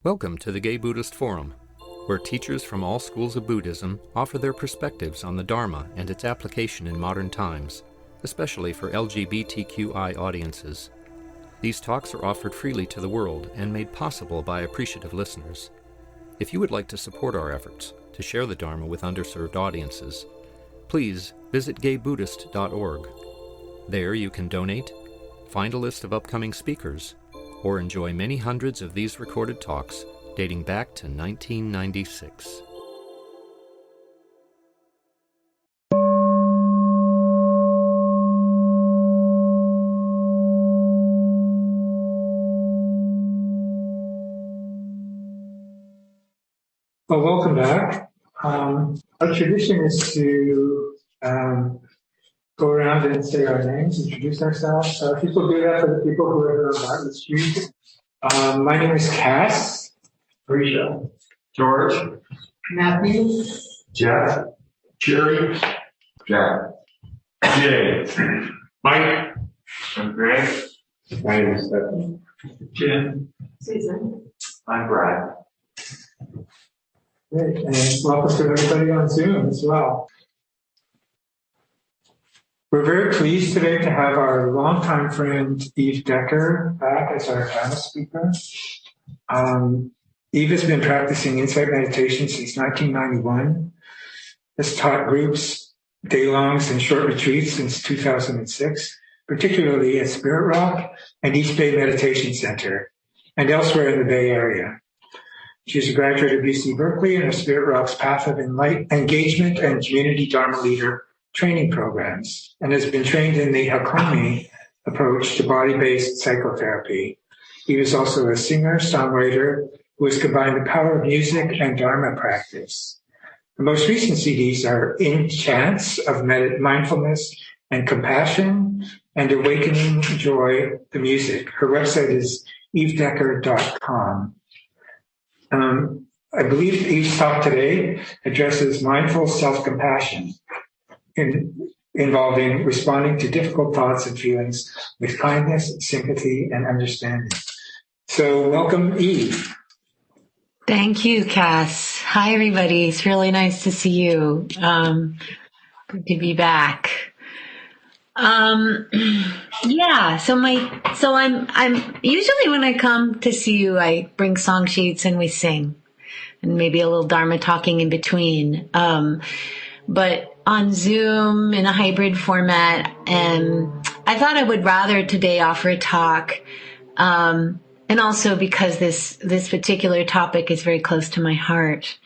Welcome to the Gay Buddhist Forum, where teachers from all schools of Buddhism offer their perspectives on the Dharma and its application in modern times, especially for LGBTQI audiences. These talks are offered freely to the world and made possible by appreciative listeners. If you would like to support our efforts to share the Dharma with underserved audiences, please visit gaybuddhist.org. There you can donate, find a list of upcoming speakers, or enjoy many hundreds of these recorded talks dating back to 1996. Well, welcome back. Our tradition is to go around and say our names, introduce ourselves. So people do that for the people who are on the street. My name is Cass. Risha. George. Matthew. Jeff. Jerry. Jack. Jay. Mike. I'm Greg. My name is Stephanie. Jim. Susan. I'm Brad. Great, and welcome to everybody on Zoom as well. We're very pleased today to have our longtime friend Eve Decker back as our Dharma speaker. Eve has been practicing insight meditation since 1991, has taught groups, daylongs, and short retreats since 2006, particularly at Spirit Rock and East Bay Meditation Center, and elsewhere in the Bay Area. She's a graduate of UC Berkeley and of Spirit Rock's Path of Engagement and Community Dharma Leader training programs, and has been trained in the Hakomi approach to body-based psychotherapy. He was also a singer, songwriter, who has combined the power of music and Dharma practice. The most recent CDs are In Chants of Mindfulness and Compassion and Awakening Joy, the Music. Her website is evedecker.com. I believe Eve's talk today addresses mindful self-compassion, involving responding to difficult thoughts and feelings with kindness, sympathy, and understanding. So welcome, Eve. Thank you, Cass. Hi, everybody. It's really nice to see you. Good to be back. Yeah. So I'm usually when I come to see you, I bring song sheets and we sing, and maybe a little Dharma talking in between. But on Zoom in a hybrid format, and I thought I would rather today offer a talk, and also because this particular topic is very close to my heart.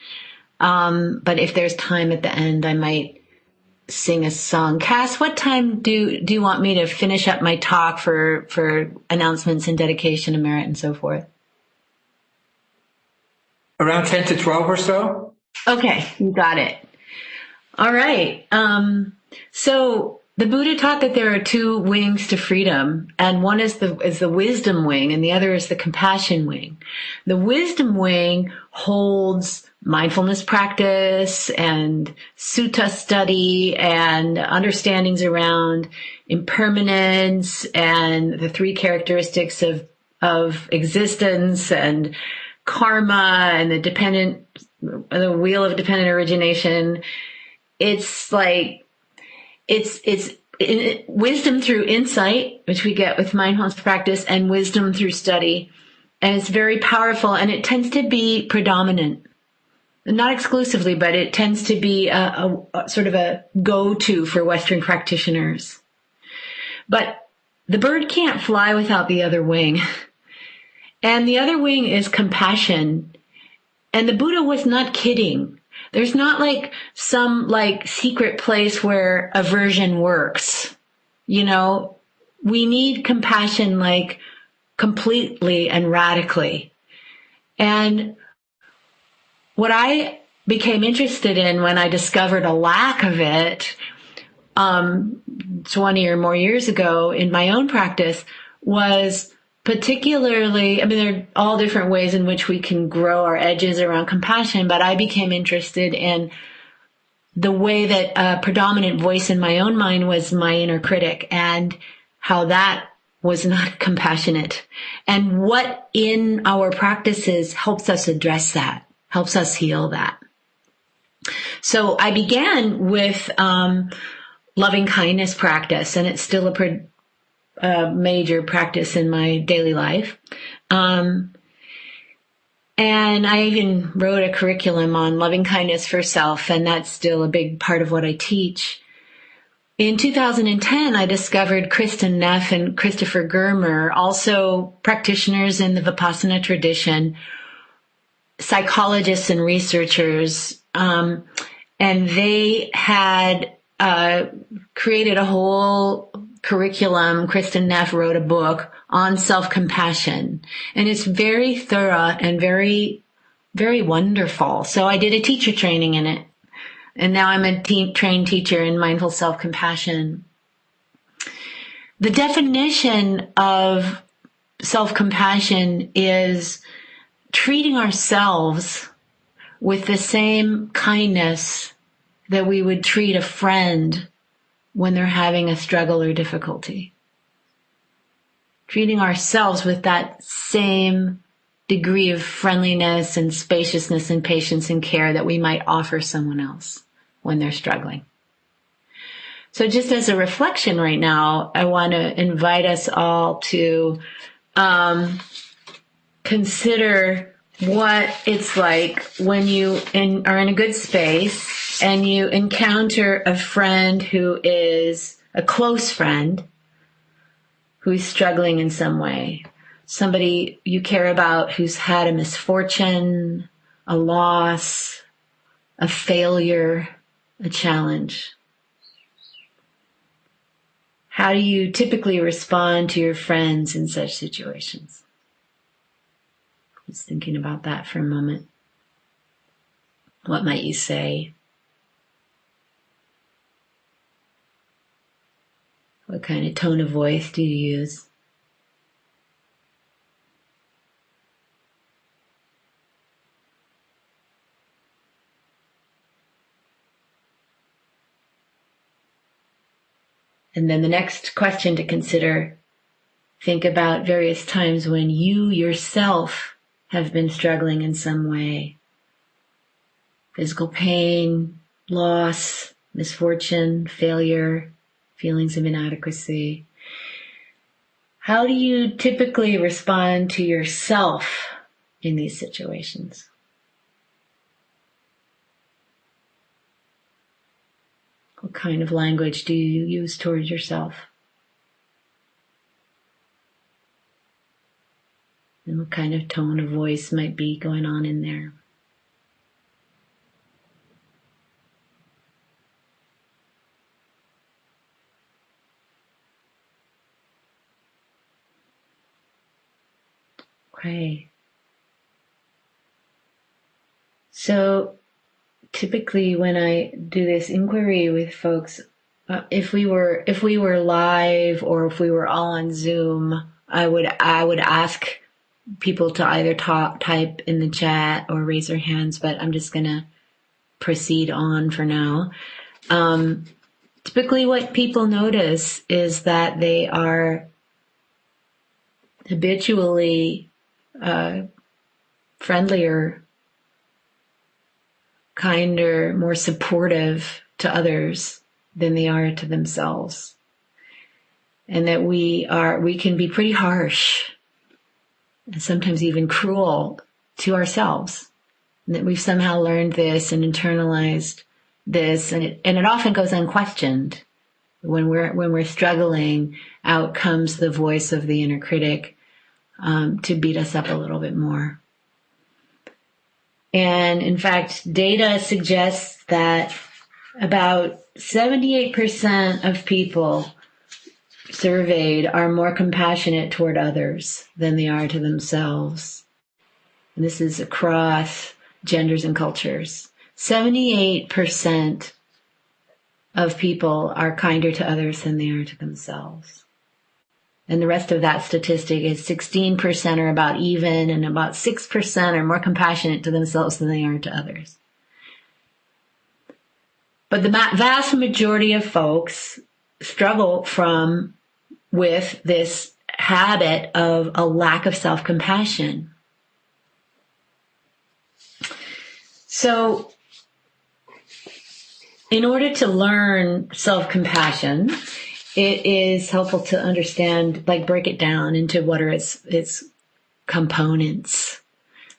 But if there's time at the end, I might sing a song. Cass, what time do you want me to finish up my talk for announcements and dedication and merit and so forth? Around 10 to 12 or so? Okay, you got it. All right. So the Buddha taught that there are two wings to freedom, and one is the wisdom wing, and the other is the compassion wing. The wisdom wing holds mindfulness practice and sutta study and understandings around impermanence and the three characteristics of existence and karma and the wheel of dependent origination. It's like, it's wisdom through insight, which we get with mindfulness practice, and wisdom through study. And it's very powerful, and it tends to be predominant. Not exclusively, but it tends to be a sort of a go-to for Western practitioners. But the bird can't fly without the other wing. And the other wing is compassion. And the Buddha was not kidding. There's not like some like secret place where aversion works. You know, we need compassion like completely and radically. And what I became interested in when I discovered a lack of it 20 or more years ago in my own practice was particularly, I mean, there are all different ways in which we can grow our edges around compassion, but I became interested in the way that a predominant voice in my own mind was my inner critic, and how that was not compassionate, and what in our practices helps us address that, helps us heal that. So I began with loving kindness practice, and it's still a major practice in my daily life. And I even wrote a curriculum on loving kindness for self, and that's still a big part of what I teach. In 2010, I discovered Kristen Neff and Christopher Germer, also practitioners in the Vipassana tradition, psychologists and researchers, and they had created a whole curriculum. Kristen Neff wrote a book on self-compassion, and it's very thorough and very, very wonderful. So I did a teacher training in it. And now I'm a trained teacher in mindful self-compassion. The definition of self-compassion is treating ourselves with the same kindness that we would treat a friend when they're having a struggle or difficulty. Treating ourselves with that same degree of friendliness and spaciousness and patience and care that we might offer someone else when they're struggling. So just as a reflection right now, I want to invite us all to consider what it's like when you are in a good space and you encounter a friend who is a close friend who's struggling in some way. Somebody you care about who's had a misfortune, a loss, a failure, a challenge. How do you typically respond to your friends in such situations? Just thinking about that for a moment. What might you say? What kind of tone of voice do you use? And then the next question to consider, think about various times when you yourself have been struggling in some way. Physical pain, loss, misfortune, failure, feelings of inadequacy. How do you typically respond to yourself in these situations? What kind of language do you use towards yourself? And what kind of tone of voice might be going on in there? Okay. So typically when I do this inquiry with folks, if we were live or if we were all on Zoom, I would ask people to either type in the chat or raise their hands, but I'm just going to proceed on for now. Typically what people notice is that they are habitually friendlier, kinder, more supportive to others than they are to themselves. And that we can be pretty harsh and sometimes even cruel to ourselves. And that we've somehow learned this and internalized this, and it often goes unquestioned. When we're struggling, out comes the voice of the inner critic to beat us up a little bit more. And in fact, data suggests that about 78% of people surveyed are more compassionate toward others than they are to themselves. And this is across genders and cultures. 78% of people are kinder to others than they are to themselves. And the rest of that statistic is 16% are about even, and about 6% are more compassionate to themselves than they are to others. But the vast majority of folks struggle with this habit of a lack of self-compassion. So in order to learn self-compassion, it is helpful to understand, like break it down into what are its components.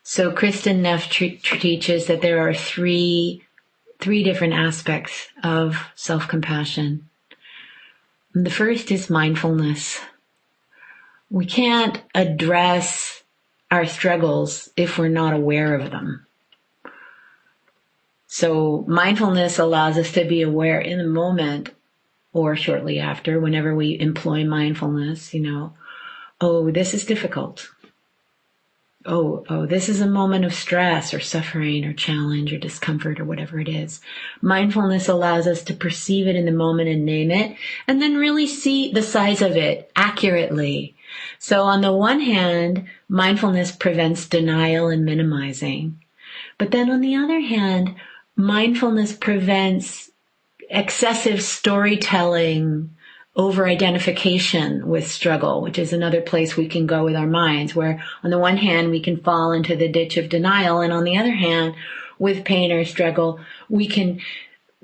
So Kristen Neff teaches that there are three different aspects of self-compassion. The first is mindfulness. We can't address our struggles if we're not aware of them. So mindfulness allows us to be aware in the moment or shortly after, whenever we employ mindfulness, oh, this is difficult. Oh, this is a moment of stress or suffering or challenge or discomfort or whatever it is. Mindfulness allows us to perceive it in the moment and name it, and then really see the size of it accurately. So on the one hand, mindfulness prevents denial and minimizing. But then on the other hand, mindfulness prevents excessive storytelling, over-identification with struggle, which is another place we can go with our minds, where on the one hand, we can fall into the ditch of denial, and on the other hand, with pain or struggle, we can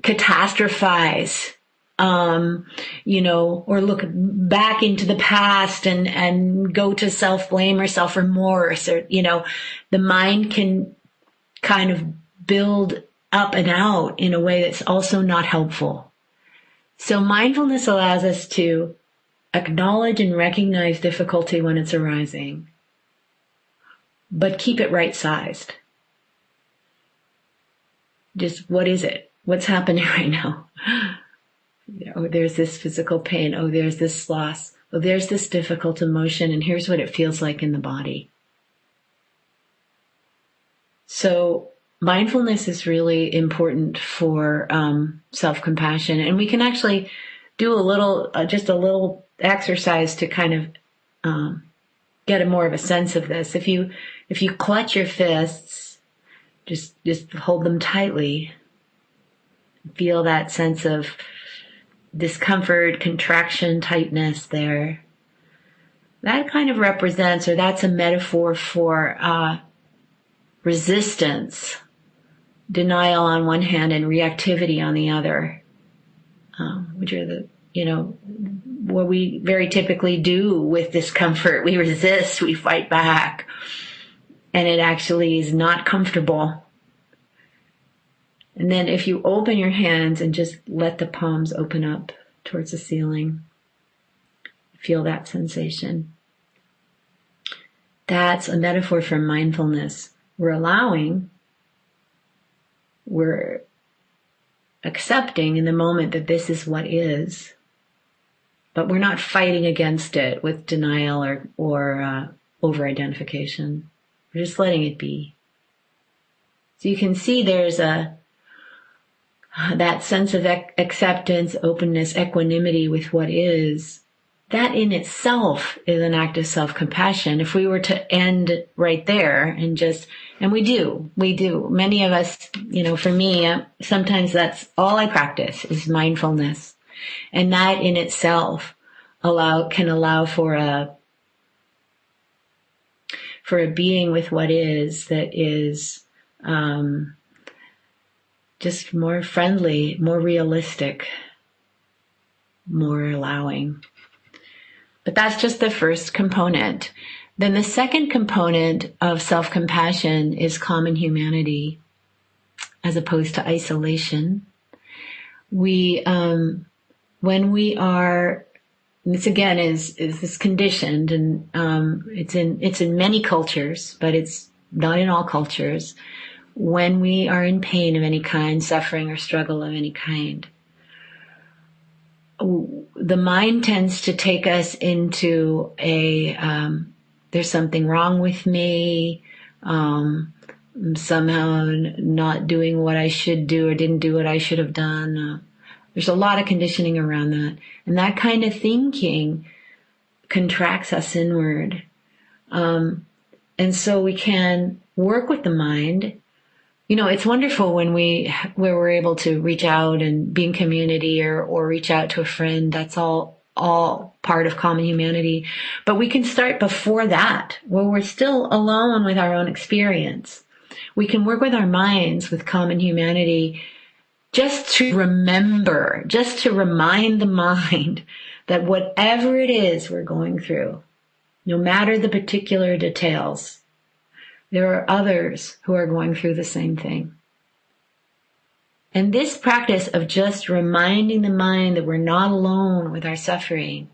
catastrophize, or look back into the past and go to self-blame or self-remorse, or, the mind can kind of build up and out in a way that's also not helpful. So mindfulness allows us to acknowledge and recognize difficulty when it's arising, but keep it right-sized. Just, what is it? What's happening right now? Oh, there's this physical pain. Oh, there's this loss. Oh, there's this difficult emotion, and here's what it feels like in the body. So mindfulness is really important for self-compassion, and we can actually do just a little exercise to kind of get more of a sense of this. If you clutch your fists, just hold them tightly. Feel that sense of discomfort, contraction, tightness there. That kind of represents, or that's a metaphor for resistance, denial on one hand and reactivity on the other, which are what we very typically do with discomfort. We resist, we fight back, and it actually is not comfortable. And then if you open your hands and just let the palms open up towards the ceiling, feel that sensation. That's a metaphor for mindfulness. We're accepting in the moment that this is what is, but we're not fighting against it with denial or over-identification. We're just letting it be. So you can see there's that sense of acceptance, openness, equanimity with what is. That in itself is an act of self-compassion. If we were to end right there and we do. Many of us, for me, sometimes that's all I practice is mindfulness. And that in itself can allow for a being with what is, that is, just more friendly, more realistic, more allowing. But that's just the first component. Then the second component of self-compassion is common humanity, as opposed to isolation. We, when we are, this again is this conditioned, and it's in many cultures, but it's not in all cultures. When we are in pain of any kind, suffering or struggle of any kind, the mind tends to take us into there's something wrong with me, somehow not doing what I should do or didn't do what I should have done. There's a lot of conditioning around that. And that kind of thinking contracts us inward. And so we can work with the mind. It's wonderful when where we're able to reach out and be in community or reach out to a friend. That's all all part of common humanity. But we can start before that, where we're still alone with our own experience. We can work with our minds with common humanity just to remember, just to remind the mind that whatever it is we're going through, no matter the particular details, there are others who are going through the same thing. And this practice of just reminding the mind that we're not alone with our suffering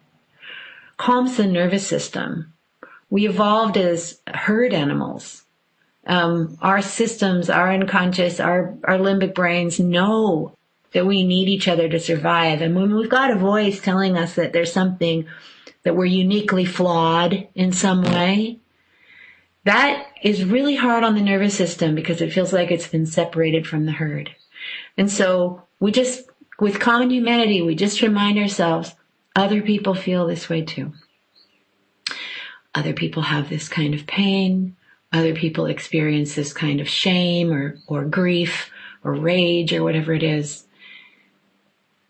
calms the nervous system. We evolved as herd animals. Our systems, our unconscious, our limbic brains know that we need each other to survive. And when we've got a voice telling us that there's something that we're uniquely flawed in some way, that is really hard on the nervous system because it feels like it's been separated from the herd. And so we just, with common humanity, we just remind ourselves, other people feel this way too. Other people have this kind of pain. Other people experience this kind of shame or grief or rage or whatever it is.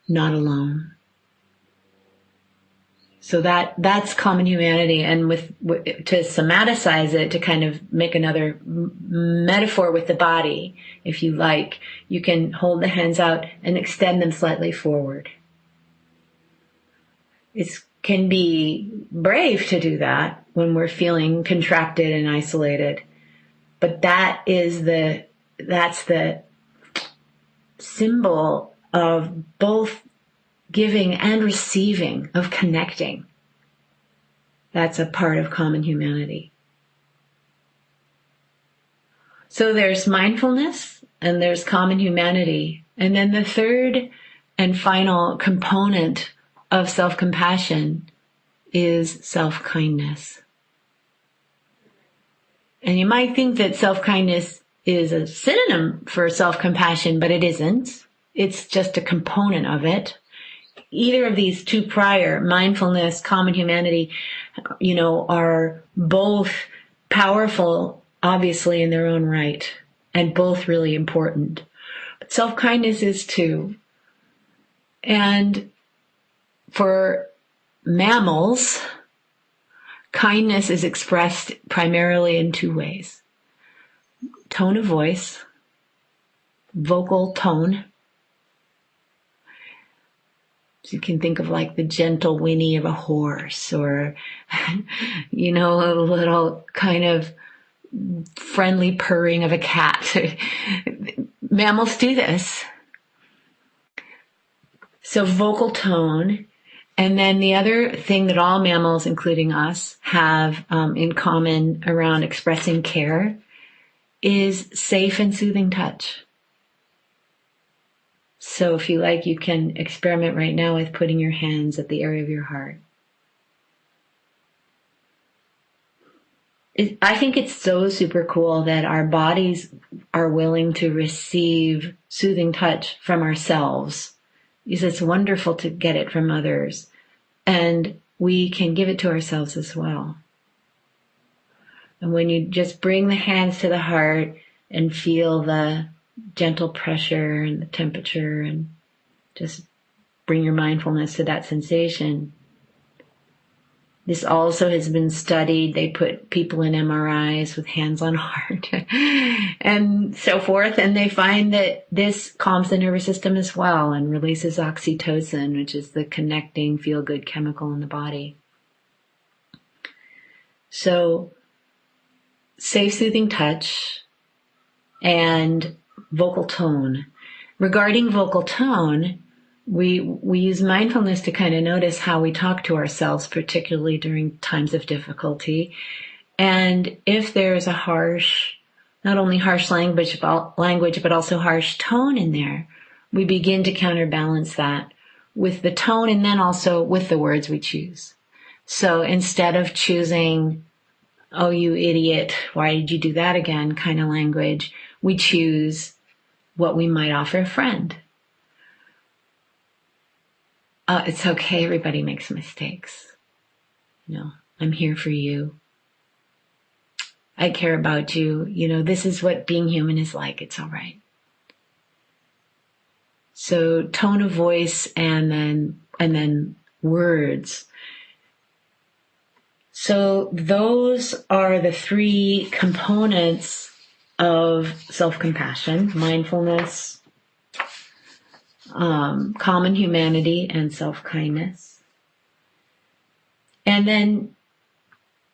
Not alone. So that's common humanity. And to somaticize it, to kind of make another metaphor with the body, if you like, you can hold the hands out and extend them slightly forward. It can be brave to do that when we're feeling contracted and isolated. But that's the symbol of both giving and receiving, of connecting. That's a part of common humanity. So there's mindfulness and there's common humanity. And then the third and final component of self-compassion is self-kindness. And you might think that self-kindness is a synonym for self-compassion, but it isn't. It's just a component of it. Either of these two prior, mindfulness, common humanity, are both powerful, obviously, in their own right, and both really important. But self-kindness is too. And for mammals, kindness is expressed primarily in two ways. Tone of voice, vocal tone. So you can think of like the gentle whinny of a horse or, a little kind of friendly purring of a cat. Mammals do this. So vocal tone. And then the other thing that all mammals, including us, have in common around expressing care is safe and soothing touch. So if you like, you can experiment right now with putting your hands at the area of your heart. I think it's so super cool that our bodies are willing to receive soothing touch from ourselves. It's wonderful to get it from others. And we can give it to ourselves as well. And when you just bring the hands to the heart and feel the gentle pressure and the temperature and just bring your mindfulness to that sensation. This also has been studied. They put people in MRIs with hands on heart and so forth. And they find that this calms the nervous system as well and releases oxytocin, which is the connecting feel-good chemical in the body. So safe, soothing touch and vocal tone. Regarding vocal tone, we use mindfulness to kind of notice how we talk to ourselves, particularly during times of difficulty. And if there's a harsh, not only harsh language, but also harsh tone in there, we begin to counterbalance that with the tone and then also with the words we choose. So instead of choosing, "Oh, you idiot, why did you do that again?" kind of language, we choose what we might offer a friend. It's okay, everybody makes mistakes. I'm here for you. I care about you. This is what being human is like. It's all right. So tone of voice and then words. So those are the three components of self-compassion: mindfulness, common humanity, and self-kindness. And then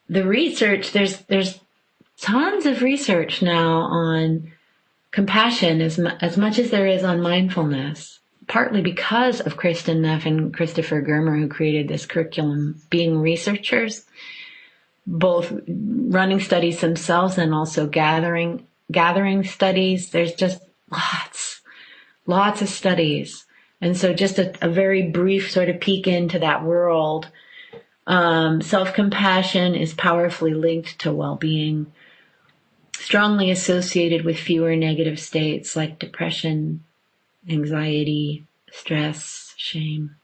the research, there's tons of research now on compassion as much as there is on mindfulness, partly because of Kristen Neff and Christopher Germer, who created this curriculum, being researchers, both running studies themselves and also gathering studies. There's just lots of studies. And so just a very brief sort of peek into that world. Self-compassion is powerfully linked to well-being, strongly associated with fewer negative states like depression, anxiety, stress, shame.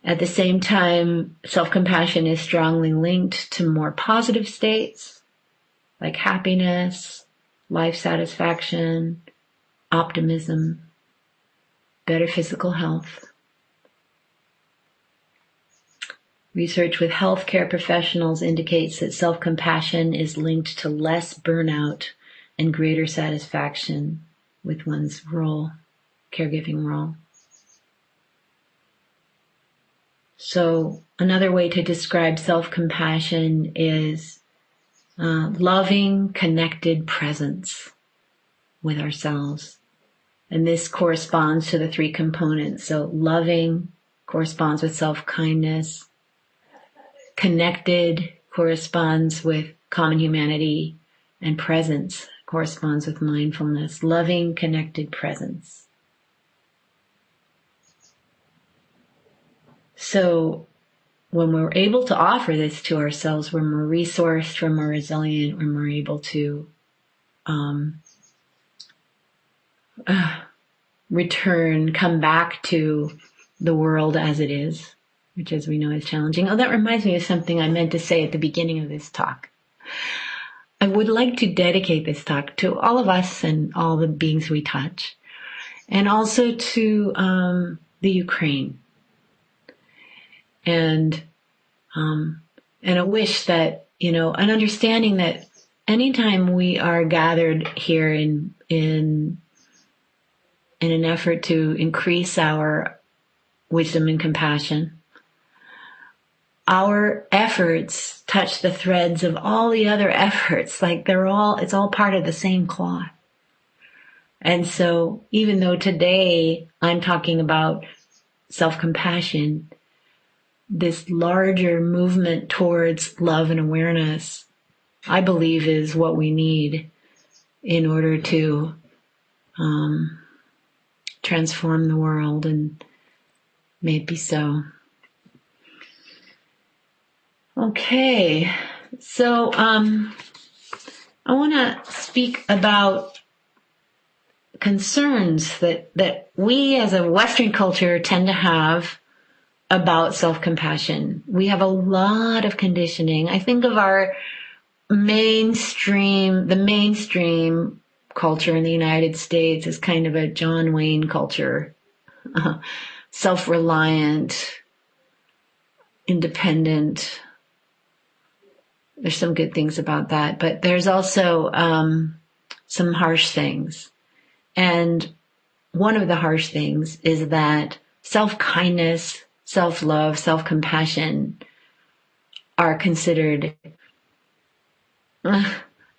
At the same time, self-compassion is strongly linked to more positive states like happiness, life satisfaction, optimism, better physical health. Research with healthcare professionals indicates that self-compassion is linked to less burnout and greater satisfaction with one's caregiving role. So another way to describe self-compassion is loving, connected presence with ourselves. And this corresponds to the three components. So loving corresponds with self-kindness. Connected corresponds with common humanity, and presence corresponds with mindfulness. Loving, connected presence. So when we're able to offer this to ourselves, when we're resourced, when we're resilient, when we're able to come back to the world as it is, which, as we know, is challenging. Oh, that reminds me of something I meant to say at the beginning of this talk. I would like to dedicate this talk to all of us and all the beings we touch, and also to the Ukraine. And a wish that, an understanding that anytime we are gathered here in an effort to increase our wisdom and compassion, our efforts touch the threads of all the other efforts. Like it's all part of the same cloth. And so even though today I'm talking about self-compassion, this larger movement towards love and awareness, I believe, is what we need in order to transform the world, and may it be so. Okay, so I want to speak about concerns that we as a Western culture tend to have about self-compassion. We have a lot of conditioning. I think of the mainstream culture in the United States as kind of a John Wayne culture, self-reliant, independent. There's some good things about that, but there's also some harsh things. And one of the harsh things is that self-kindness, self-love, self-compassion are considered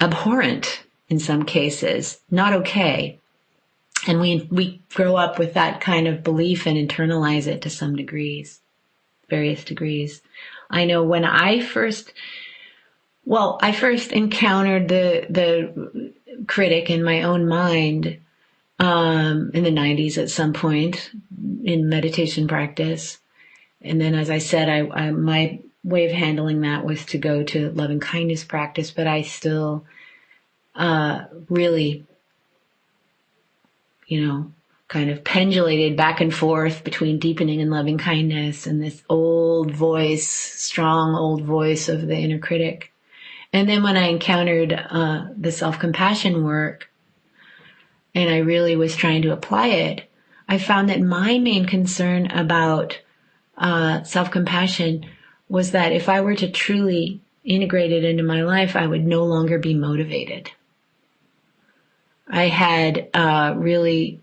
abhorrent in some cases, not okay. And we grow up with that kind of belief and internalize it to some degrees, various degrees. I know when I first encountered the critic in my own mind in the 90s at some point in meditation practice. And then, as I said, I my way of handling that was to go to loving kindness practice, but I still really, kind of pendulated back and forth between deepening and loving kindness and this strong old voice of the inner critic. And then when I encountered the self-compassion work and I really was trying to apply it, I found that my main concern about self-compassion was that if I were to truly integrate it into my life, I would no longer be motivated. I had really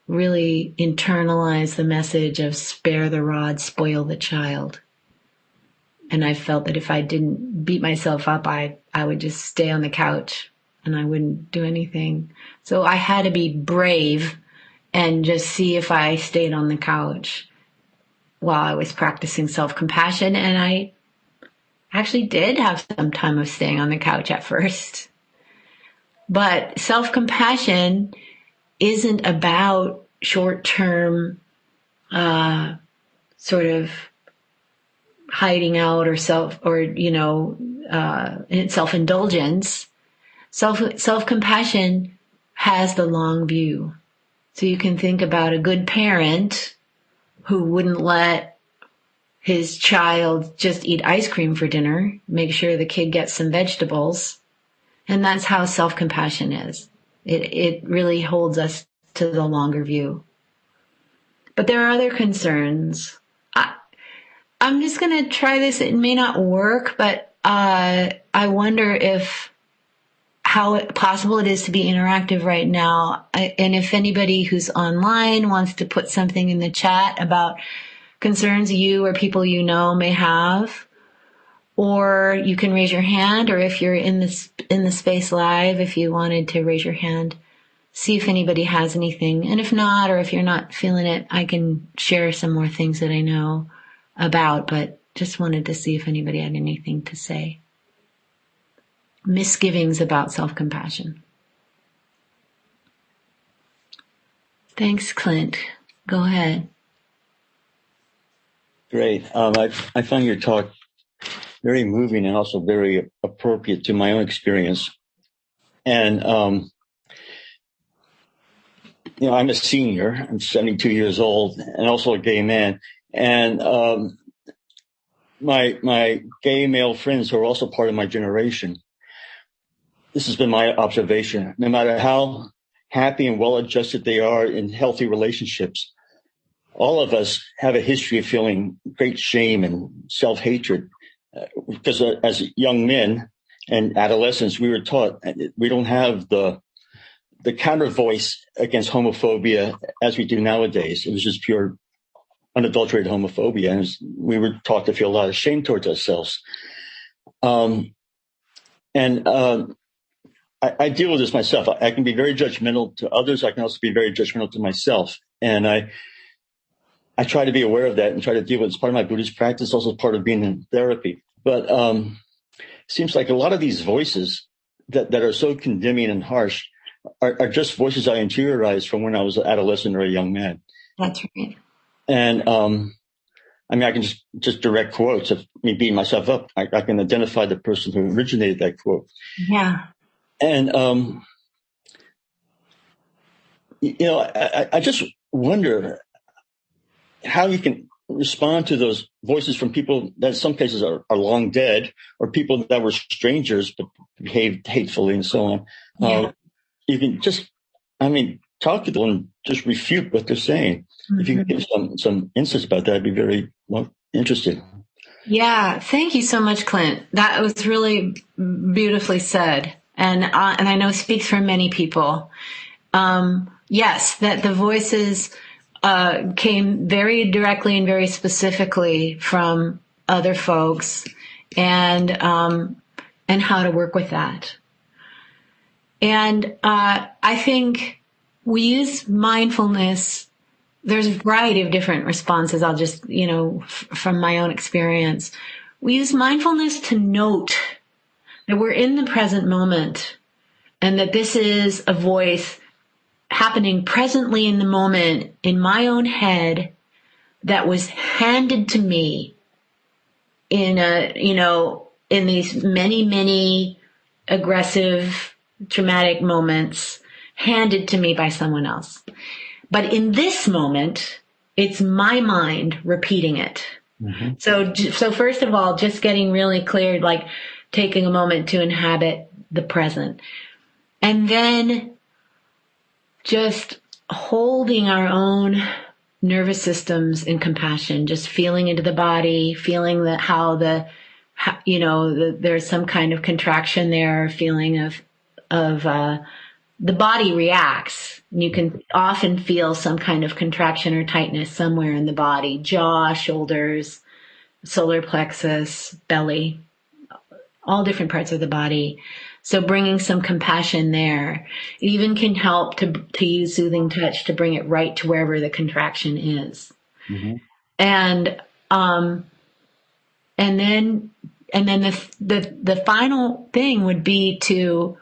internalized the message of spare the rod, spoil the child. And I felt that if I didn't beat myself up, I would just stay on the couch and I wouldn't do anything. So I had to be brave and just see if I stayed on the couch while I was practicing self-compassion. And I actually did have some time of staying on the couch at first. But self-compassion isn't about short-term sort of hiding out or self-indulgence. Self-compassion has the long view. So you can think about a good parent who wouldn't let his child just eat ice cream for dinner, make sure the kid gets some vegetables. And that's how self-compassion is. It really holds us to the longer view. But there are other concerns. I'm just going to try this. It may not work, but I wonder how possible it is to be interactive right now. And if anybody who's online wants to put something in the chat about concerns you or people you know may have, or you can raise your hand, or if you're in the space live, if you wanted to raise your hand, see if anybody has anything. And if not, or if you're not feeling it, I can share some more things that I know about, but just wanted to see if anybody had anything to say. Misgivings about self-compassion. Thanks, Clint. Go ahead. Great. I found your talk very moving and also very appropriate to my own experience. And, I'm a senior. I'm 72 years old and also a gay man. And my gay male friends who are also part of my generation, this has been my observation. No matter how happy and well-adjusted they are in healthy relationships, all of us have a history of feeling great shame and self-hatred because as young men and adolescents, we were taught we don't have the counter voice against homophobia as we do nowadays. It was just pure unadulterated homophobia. And we were taught to feel a lot of shame towards ourselves. I deal with this myself. I can be very judgmental to others. I can also be very judgmental to myself. And I try to be aware of that and try to deal with it. It's part of my Buddhist practice, also part of being in therapy. But it seems like a lot of these voices that are so condemning and harsh are just voices I interiorized from when I was an adolescent or a young man. That's right. And I can just direct quotes of me beating myself up. I can identify the person who originated that quote. Yeah. And, I just wonder how you can respond to those voices from people that in some cases are long dead, or people that were strangers but behaved hatefully and so on. Yeah. You can just, talk to them and just refute what they're saying. Mm-hmm. If you can give some insights about that, I'd be very interested. Yeah. Thank you so much, Clint. That was really beautifully said. And I know speaks for many people. Yes, that the voices came very directly and very specifically from other folks, and how to work with that. And I think we use mindfulness. There's a variety of different responses. I'll just, from my own experience, we use mindfulness to note that we're in the present moment and that this is a voice happening presently in the moment in my own head that was handed to me in these many, many aggressive, traumatic moments handed to me by someone else. But in this moment, it's my mind repeating it. Mm-hmm. So first of all, just getting really clear, like taking a moment to inhabit the present. And then just holding our own nervous systems in compassion, just feeling into the body, feeling that there's some kind of contraction there, feeling of the body reacts. You can often feel some kind of contraction or tightness somewhere in the body, jaw, shoulders, solar plexus, belly, all different parts of the body. So bringing some compassion there. It even can help to use soothing touch to bring it right to wherever the contraction is. Mm-hmm. And then the final thing would be to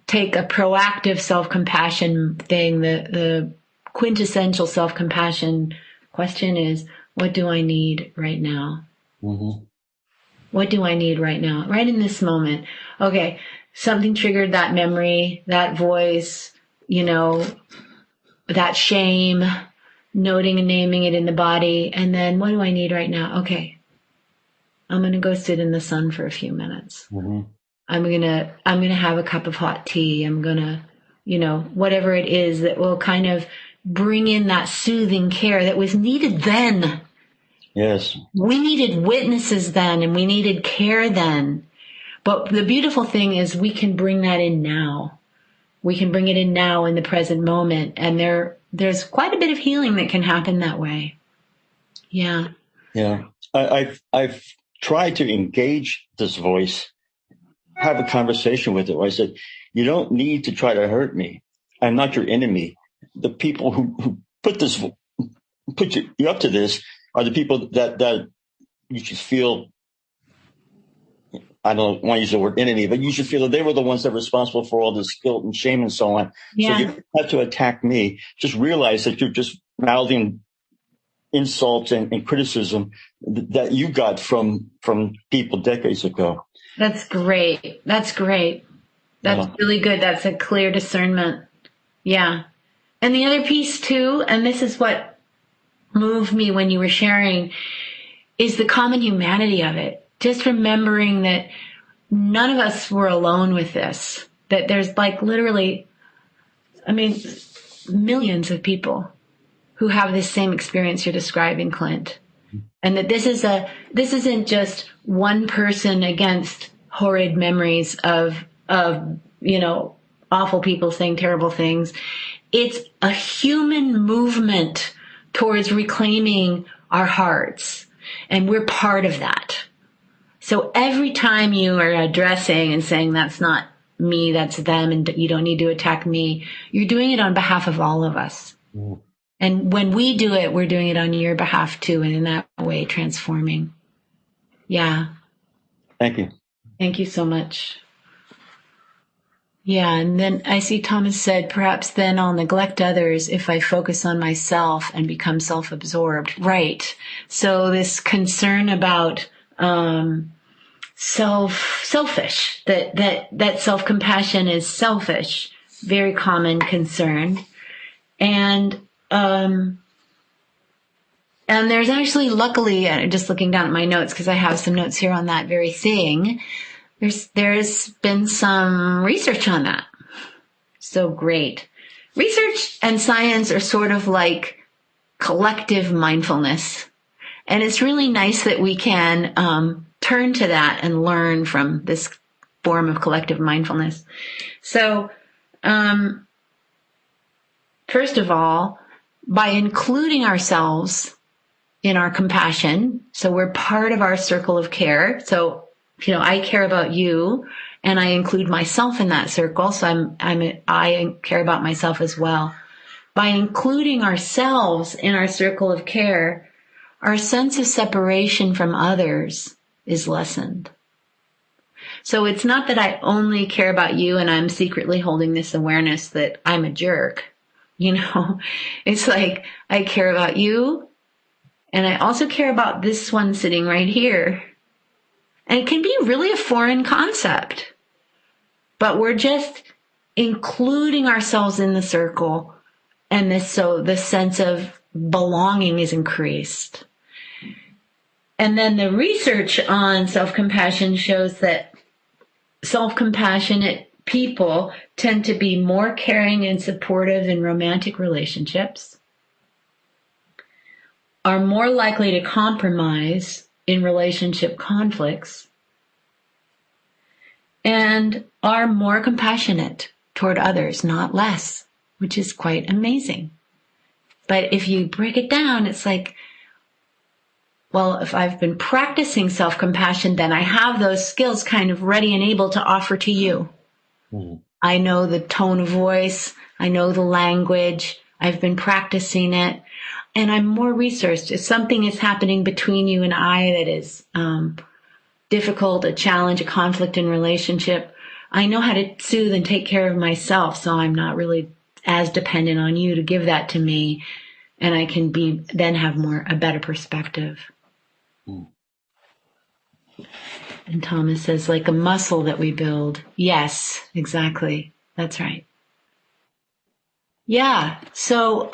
take a proactive self-compassion thing. The quintessential self-compassion question is, what do I need right now? Mm-hmm. What do I need right now? Right in this moment. Okay, something triggered that memory, that voice, that shame, noting and naming it in the body. And then what do I need right now? Okay, I'm going to go sit in the sun for a few minutes. Mm-hmm. I'm going to have a cup of hot tea. I'm going to, whatever it is that will kind of bring in that soothing care that was needed then. Yes. We needed witnesses then, and we needed care then. But the beautiful thing is we can bring that in now. We can bring it in now in the present moment. And there's quite a bit of healing that can happen that way. Yeah. Yeah. I've tried to engage this voice, have a conversation with it where I said, you don't need to try to hurt me. I'm not your enemy. The people who put you up to this are the people that you should feel, I don't want to use the word enemy, but you should feel that they were the ones that were responsible for all this guilt and shame and so on. Yeah. So you don't have to attack me. Just realize that you're just mouthing insults and criticism that you got from people decades ago. That's great. That's really good. That's a clear discernment. Yeah. And the other piece too, and this is what moved me when you were sharing, is the common humanity of it. Just remembering that none of us were alone with this, that there's literally, millions of people who have this same experience you're describing, Clint. And that this isn't just one person against horrid memories of awful people saying terrible things. It's a human movement towards reclaiming our hearts. And we're part of that. So every time you are addressing and saying, that's not me, that's them, and you don't need to attack me, you're doing it on behalf of all of us. Mm. And when we do it, we're doing it on your behalf too. And in that way, transforming. Yeah. Thank you. Thank you so much. Yeah, and then I see Thomas said, perhaps then I'll neglect others if I focus on myself and become self-absorbed. Right. So this concern about selfish, that self-compassion is selfish, very common concern. And there's actually, luckily, just looking down at my notes, because I have some notes here on that very thing, there's been some research on that. So great. Research and science are sort of like collective mindfulness. And it's really nice that we can turn to that and learn from this form of collective mindfulness. So, first of all, by including ourselves in our compassion, so we're part of our circle of care. So, I care about you, and I include myself in that circle. So I care about myself as well. By including ourselves in our circle of care, our sense of separation from others is lessened. So it's not that I only care about you and I'm secretly holding this awareness that I'm a jerk. It's like I care about you, and I also care about this one sitting right here. And it can be really a foreign concept, but we're just including ourselves in the circle, and so the sense of belonging is increased. And then the research on self-compassion shows that self-compassionate people tend to be more caring and supportive in romantic relationships. are more likely to compromise in relationship conflicts and are more compassionate toward others, not less, which is quite amazing. But if you break it down, it's like, well, if I've been practicing self-compassion, then I have those skills kind of ready and able to offer to you. Mm-hmm. I know the tone of voice. I know the language. I've been practicing it. And I'm more resourced. If something is happening between you and I that is difficult, a challenge, a conflict in relationship, I know how to soothe and take care of myself, so I'm not really as dependent on you to give that to me, and I can then have a better perspective. Mm. And Thomas says, like a muscle that we build. Yes, exactly. That's right. Yeah. So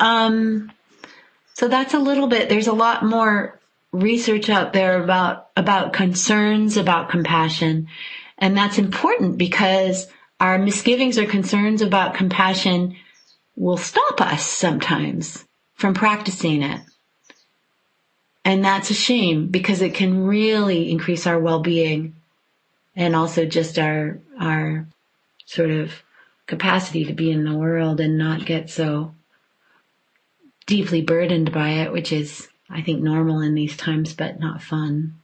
that's a little bit, there's a lot more research out there about concerns about compassion. And that's important because our misgivings or concerns about compassion will stop us sometimes from practicing it. And that's a shame because it can really increase our well-being and also just our sort of capacity to be in the world and not get so deeply burdened by it, which is, I think, normal in these times, but not fun.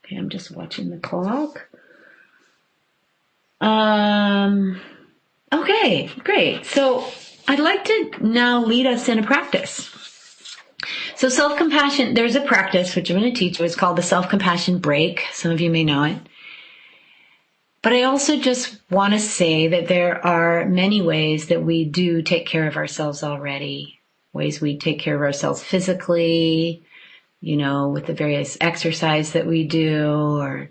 Okay, I'm just watching the clock. Okay, great. So I'd like to now lead us in a practice. So self-compassion, there's a practice which I'm going to teach you. It's called the self-compassion break. Some of you may know it. But I also just want to say that there are many ways that we do take care of ourselves already. Ways we take care of ourselves physically, with the various exercise that we do or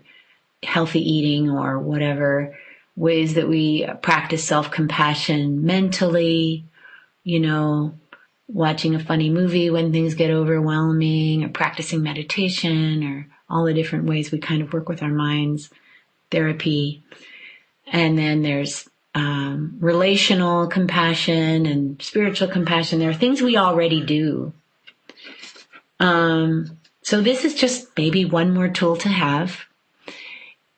healthy eating or whatever. Ways that we practice self-compassion mentally, watching a funny movie when things get overwhelming or practicing meditation or all the different ways we kind of work with our minds. Therapy. And then there's relational compassion and spiritual compassion. There are things we already do. So this is just maybe one more tool to have.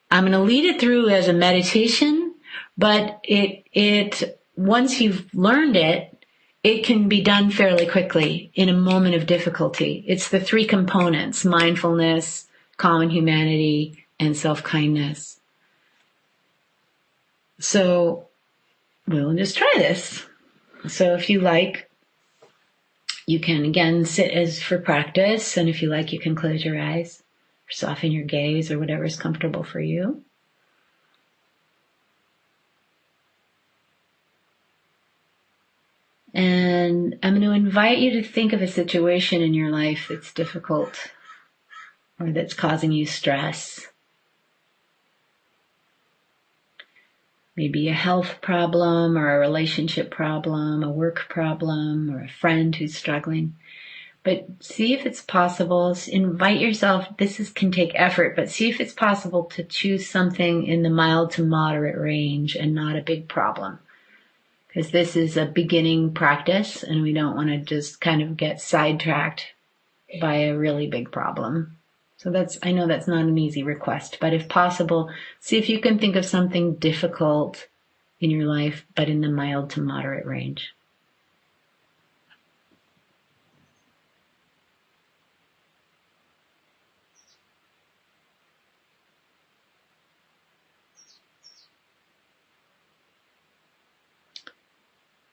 I'm going to lead it through as a meditation, but it once you've learned it, it can be done fairly quickly in a moment of difficulty. It's the three components: mindfulness, common humanity, and self-kindness. So we'll just try this. So if you like, you can again sit as for practice. And if you like, you can close your eyes or soften your gaze or whatever is comfortable for you. And I'm going to invite you to think of a situation in your life that's difficult or that's causing you stress. Maybe a health problem or a relationship problem, a work problem, or a friend who's struggling. But see if it's possible. Invite yourself. Can take effort, but see if it's possible to choose something in the mild to moderate range and not a big problem. Because this is a beginning practice and we don't want to just kind of get sidetracked by a really big problem. So I know that's not an easy request, but if possible, see if you can think of something difficult in your life, but in the mild to moderate range.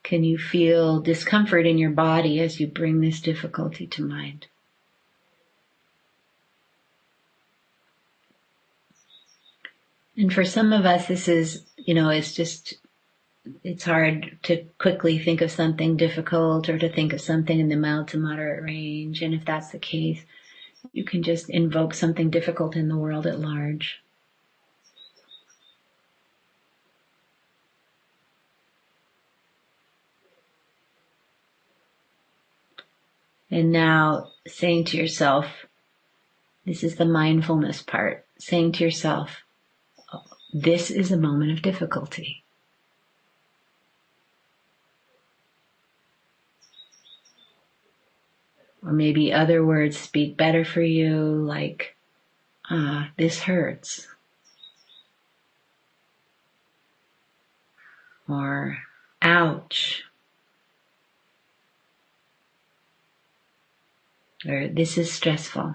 Can you feel discomfort in your body as you bring this difficulty to mind? And for some of us, this is, it's hard to quickly think of something difficult or to think of something in the mild to moderate range. And if that's the case, you can just invoke something difficult in the world at large. And now saying to yourself, this is the mindfulness part, saying to yourself, this is a moment of difficulty. Or maybe other words speak better for you, like, this hurts. Or, ouch. Or, this is stressful.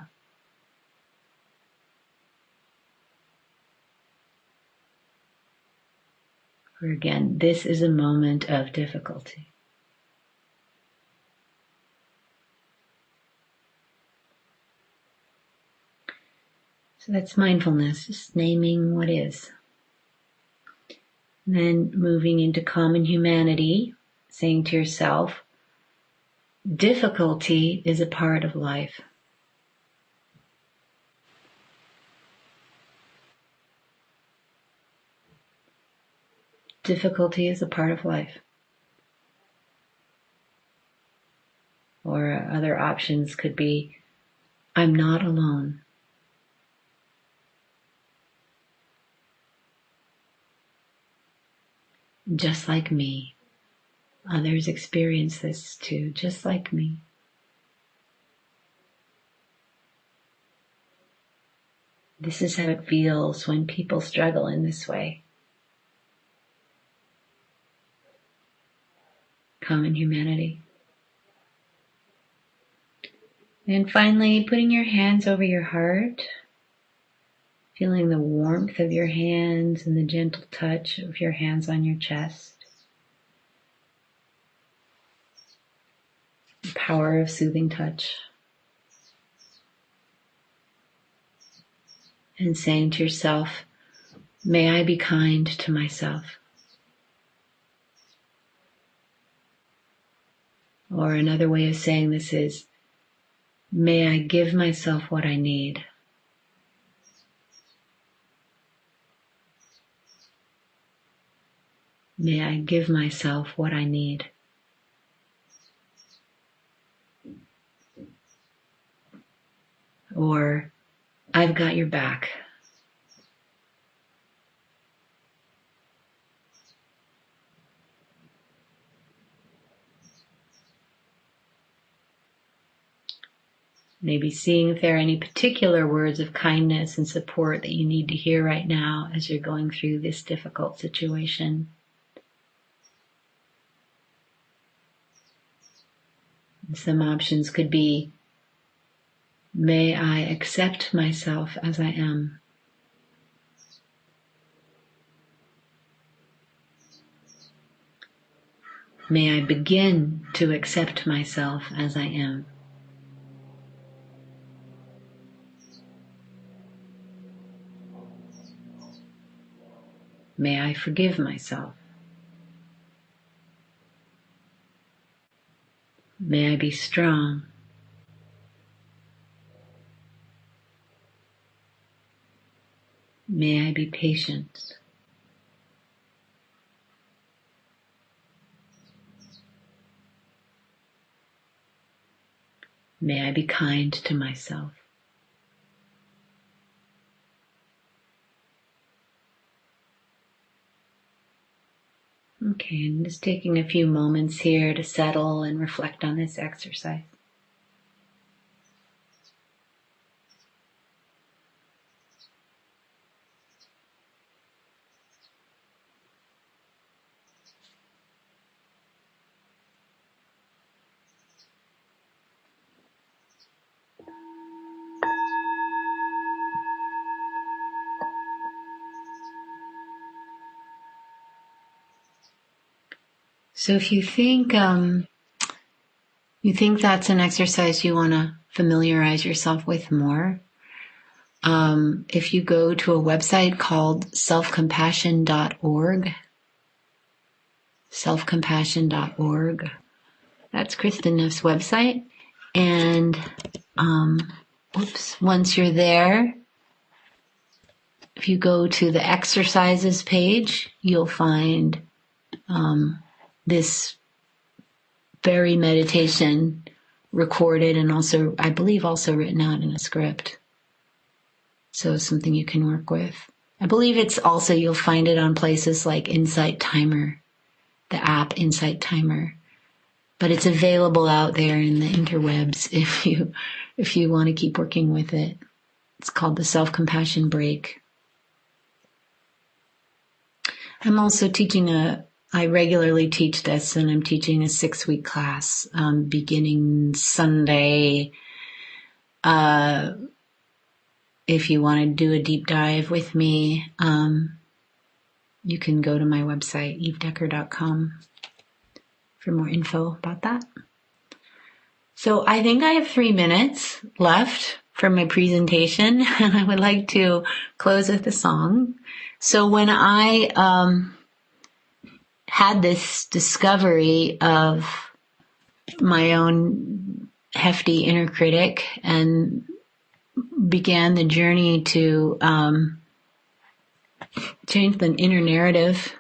Or again, this is a moment of difficulty. So that's mindfulness, just naming what is. And then moving into common humanity, saying to yourself, difficulty is a part of life. Difficulty is a part of life. Or other options could be, I'm not alone. Just like me. Others experience this too, just like me. This is how it feels when people struggle in this way. Common humanity. And finally, putting your hands over your heart, feeling the warmth of your hands and the gentle touch of your hands on your chest. The power of soothing touch. And saying to yourself, may I be kind to myself. Or another way of saying this is, may I give myself what I need. May I give myself what I need. Or, I've got your back. Maybe seeing if there are any particular words of kindness and support that you need to hear right now as you're going through this difficult situation. Some options could be, may I accept myself as I am. May I begin to accept myself as I am. May I forgive myself. May I be strong. May I be patient. May I be kind to myself. Okay, and just taking a few moments here to settle and reflect on this exercise. So if you think that's an exercise you want to familiarize yourself with more, if you go to a website called selfcompassion.org, that's Kristen Neff's website, and once you're there, if you go to the exercises page, you'll find this very meditation recorded and also, I believe, also written out in a script. So it's something you can work with. I believe it's also, you'll find it on places like Insight Timer, the app Insight Timer. But it's available out there in the interwebs if you want to keep working with it. It's called the Self-Compassion Break. I'm also I regularly teach this, and I'm teaching a 6-week class beginning Sunday. If you want to do a deep dive with me, you can go to my website, evedecker.com, for more info about that. So I think I have 3 minutes left for my presentation, and I would like to close with a song. So when I had this discovery of my own hefty inner critic and began the journey to change the inner narrative.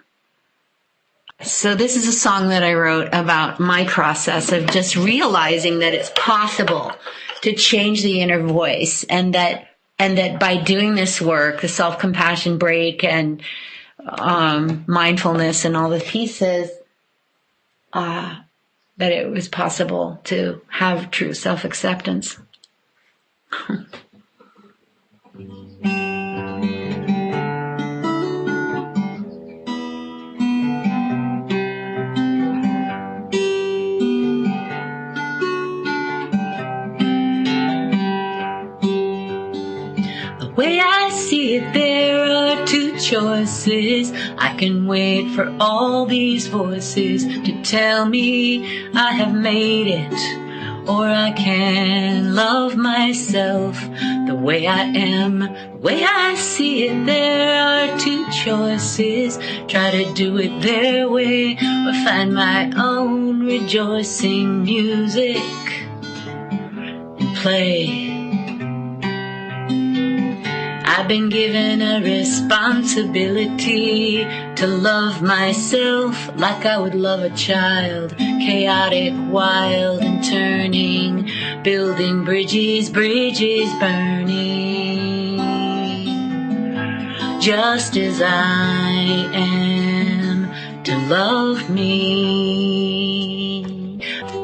So this is a song that I wrote about my process of just realizing that it's possible to change the inner voice, and that by doing this work, the self-compassion break and mindfulness and all the pieces, that it was possible to have true self-acceptance. The way I see it, there are 2 choices. I can wait for all these voices to tell me I have made it, or I can love myself the way I am. The way I see it, there are 2 choices. Try to do it their way, or find my own rejoicing music and play. I've been given a responsibility to love myself like I would love a child, chaotic, wild, and turning, building bridges burning, just as I am, to love me.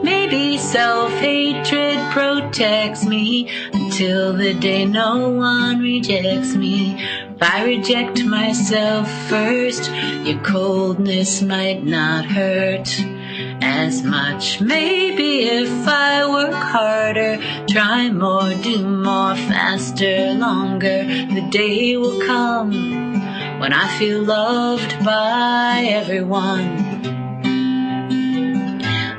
Maybe self-hatred protects me until the day no one rejects me. If I reject myself first, your coldness might not hurt as much. Maybe if I work harder, try more, do more, faster, longer, the day will come when I feel loved by everyone.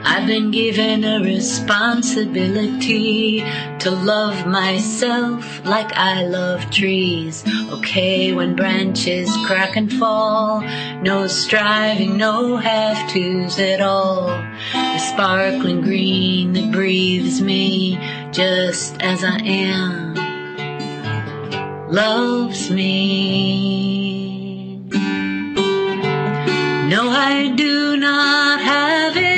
I've been given a responsibility to love myself like I love trees. Okay, when branches crack and fall, no striving, no have-tos at all. The sparkling green that breathes me just as I am, loves me. No, I do not have it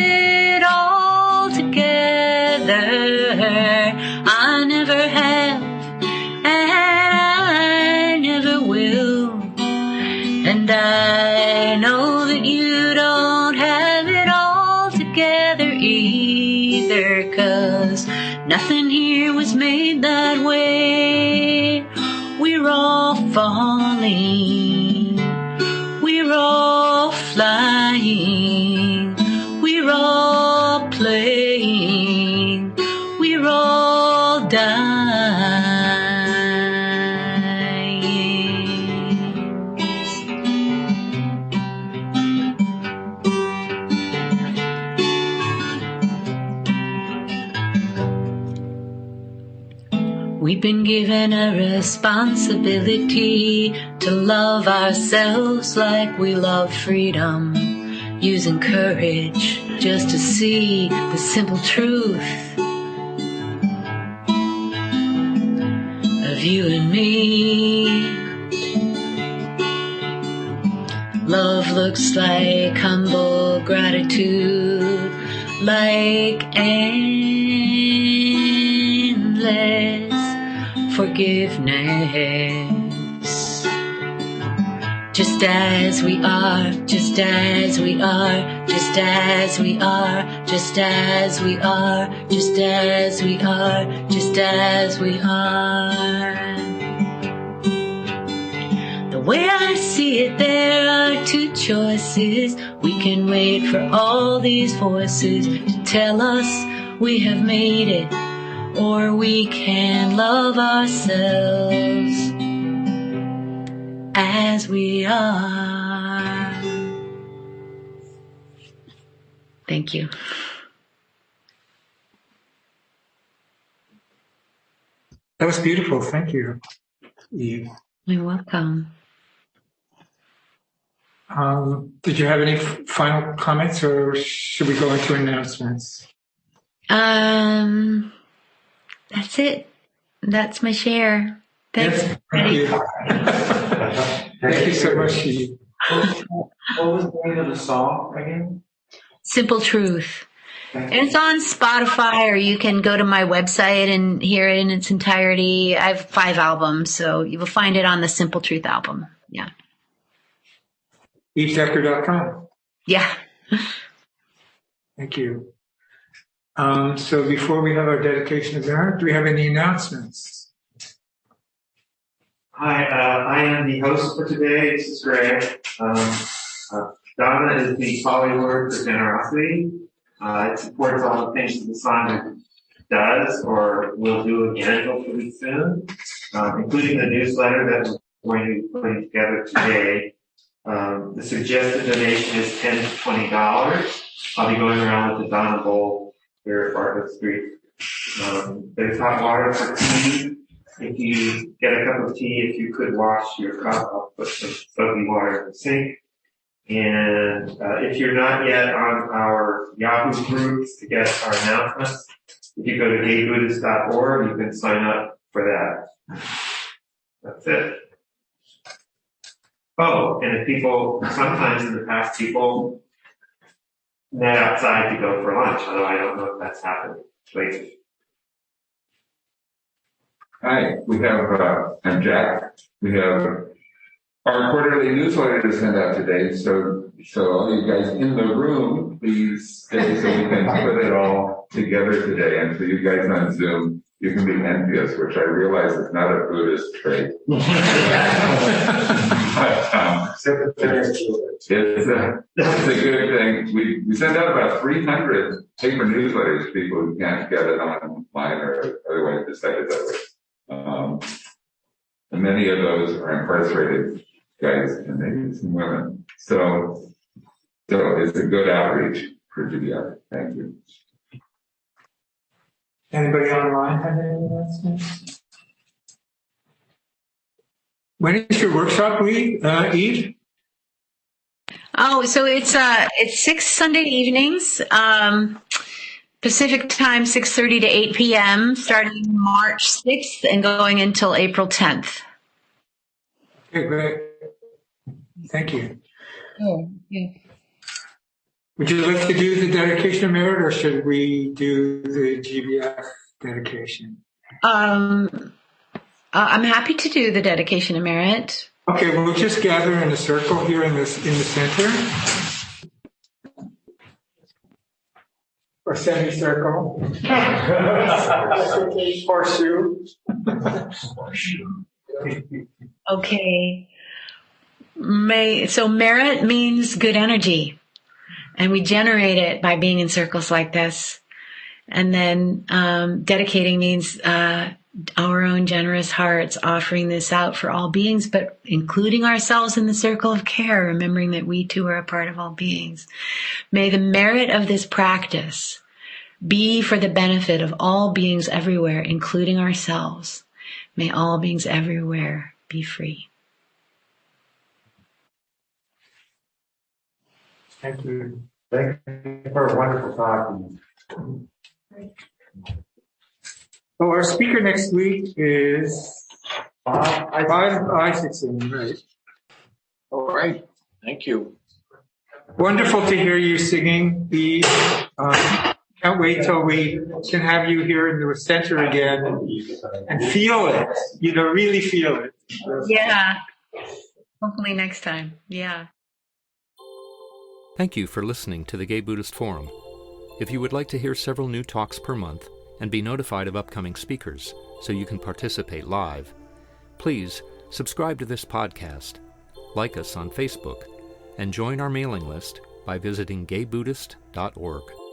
I never have, and I never will. And I know that you don't have it all together either, 'cause nothing here was made that way. We're all falling, we're all flying, we're all playing, we're all dying. We've been given a responsibility to love ourselves like we love freedom, using courage just to see the simple truth of you and me. Love looks like humble gratitude, like endless forgiveness. Just as we are, just as we are, just as we are, just as we are, just as we are, just as we are. The way I see it, there are two choices. We can wait for all these voices to tell us we have made it, or we can love ourselves as we are. Thank you. That was beautiful. Thank you, Eve. You're welcome. Did you have any final comments, or should we go into announcements? That's it. That's my share. Thanks. Yes, thank you. Thank you so much, Eve. What was the name of the song again? Simple Truth. And it's on Spotify, or you can go to my website and hear it in its entirety. I have 5 albums, so you will find it on the Simple Truth album. Yeah. EveDecker.com. Yeah. Thank you. So before we have our dedication of merit, do we have any announcements? Hi, I am the host for today. This is Greg. Dharma is the Pali word for generosity. It supports all the things that the Sangha does or will do again hopefully soon, including the newsletter that we're going to be putting together today. The suggested donation is $10 to $20. I'll be going around with the Dharma bowl here at Bartlett Street. There's hot water for tea. If you get a cup of tea, if you could wash your cup, I'll put some soapy water in the sink. And if you're not yet on our Yahoo groups to get our announcements, if you go to gaybuddhist.org, you can sign up for that. That's it. Oh, and if people, sometimes in the past, people met outside to go for lunch, although I don't know if that's happened lately. Hi, we have, I'm Jack. We have our quarterly newsletter to send out today. So all you guys in the room, please stay so we can put it all together today. And for you guys on Zoom, you can be envious, which I realize is not a Buddhist trait. But, it's a good thing. We send out about 300 paper newsletters to people who can't get it online or otherwise decided that way. And many of those are incarcerated guys and ladies and women. So it's a good outreach for GBI. Thank you. Anybody online have any announcements? When is your workshop, Eve? Oh, so it's 6 Sunday evenings, Pacific time, 6:30 to 8 p.m., starting March 6th and going until April 10th. Okay, great. Thank you. Oh, yeah. Would you like to do the dedication of merit, or should we do the GBF dedication? I'm happy to do the dedication of merit. Okay, we'll just gather in a circle here in the center. Or semicircle. Horseshoe. Okay. So merit means good energy. And we generate it by being in circles like this. And then dedicating means our own generous hearts offering this out for all beings, but including ourselves in the circle of care, remembering that we too are a part of all beings. May the merit of this practice be for the benefit of all beings everywhere, including ourselves. May all beings everywhere be free. Thank you. Thank you for a wonderful talk. Well, our speaker next week is Bob Isaacson, right? All right. Thank you. Wonderful to hear you singing. Can't wait till we can have you here in the center again and feel it, really feel it. Yeah. Hopefully next time. Yeah. Thank you for listening to the Gay Buddhist Forum. If you would like to hear several new talks per month and be notified of upcoming speakers so you can participate live, please subscribe to this podcast, like us on Facebook, and join our mailing list by visiting gaybuddhist.org.